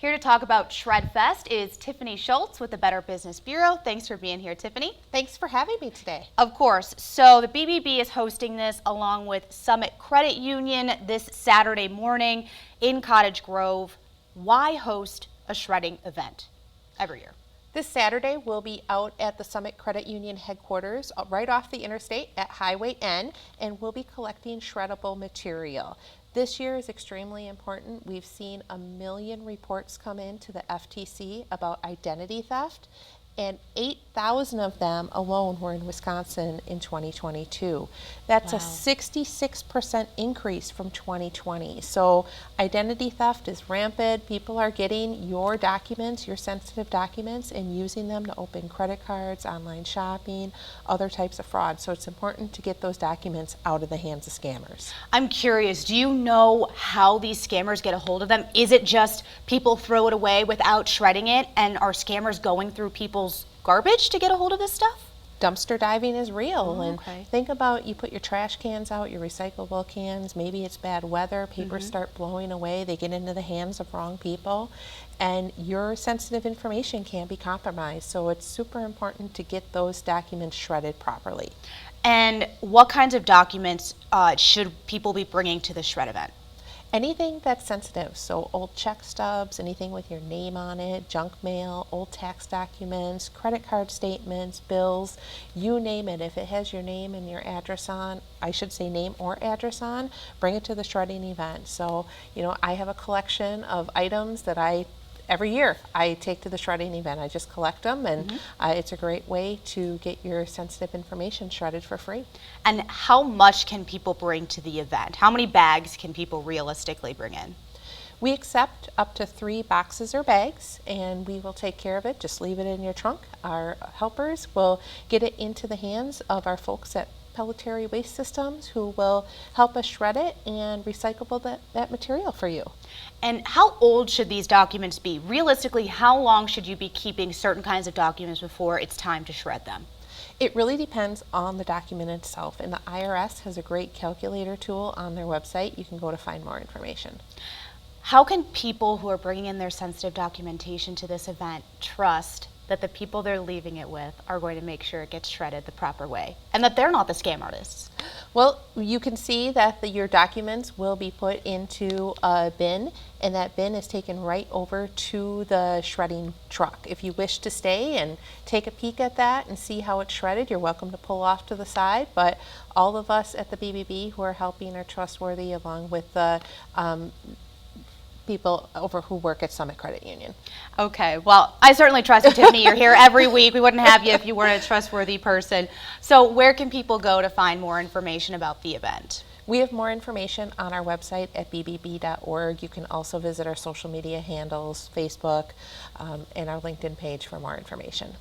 Here to talk about Shredfest is Tiffany Schultz with the Better Business Bureau. Thanks for being here, Tiffany. Thanks for having me today. Of course. So the BBB is hosting this along with Summit Credit Union this Saturday morning in Cottage Grove. Why host a shredding event every year? This Saturday, we'll be out at the Summit Credit Union headquarters right off the interstate at Highway N, and we'll be collecting shreddable material. This year is extremely important. We've seen 1 million reports come in to the FTC about identity theft, and 8,000 of them alone were in Wisconsin in 2022. That's Wow. a 66% increase from 2020. So identity theft is rampant. People are getting your documents, your sensitive documents, and using them to open credit cards, online shopping, other types of fraud. So it's important to get those documents out of the hands of scammers. I'm curious, do you know how these scammers get a hold of them? Is it just people throw it away without shredding it, and are scammers going through people's garbage to get a hold of this stuff? Dumpster diving is real. And okay. think about, you put your trash cans out, your recyclable cans, maybe it's bad weather, papers start blowing away, they get into the hands of wrong people, and your sensitive information can be compromised. So it's super important to get those documents shredded properly. And what kinds of documents should people be bringing to the shred event? Anything that's sensitive, so old check stubs, anything with your name on it, junk mail, old tax documents, credit card statements, bills, you name it. If it has your name and your address on, I should say name or address on, bring it to the shredding event. So, I have a collection of items that every year I take to the shredding event. I just collect them, and it's a great way to get your sensitive information shredded for free. And how much can people bring to the event? How many bags can people realistically bring in? We accept up to 3 boxes or bags, and we will take care of it. Just leave it in your trunk. Our helpers will get it into the hands of our folks at Pelletary Waste Systems, who will help us shred it and recycle that material for you. And how old should these documents be? Realistically, how long should you be keeping certain kinds of documents before it's time to shred them? It really depends on the document itself, and the IRS has a great calculator tool on their website. You can go to find more information. How can people who are bringing in their sensitive documentation to this event trust that the people they're leaving it with are going to make sure it gets shredded the proper way, and that they're not the scam artists? Well, you can see that your documents will be put into a bin, and that bin is taken right over to the shredding truck. If you wish to stay and take a peek at that and see how it's shredded, you're welcome to pull off to the side, but all of us at the BBB who are helping are trustworthy, along with the people over who work at Summit Credit Union. Okay, well, I certainly trust you, Tiffany. You're here every week. We wouldn't have you if you weren't a trustworthy person. So where can people go to find more information about the event? We have more information on our website at bbb.org. You can also visit our social media handles, Facebook, and our LinkedIn page for more information.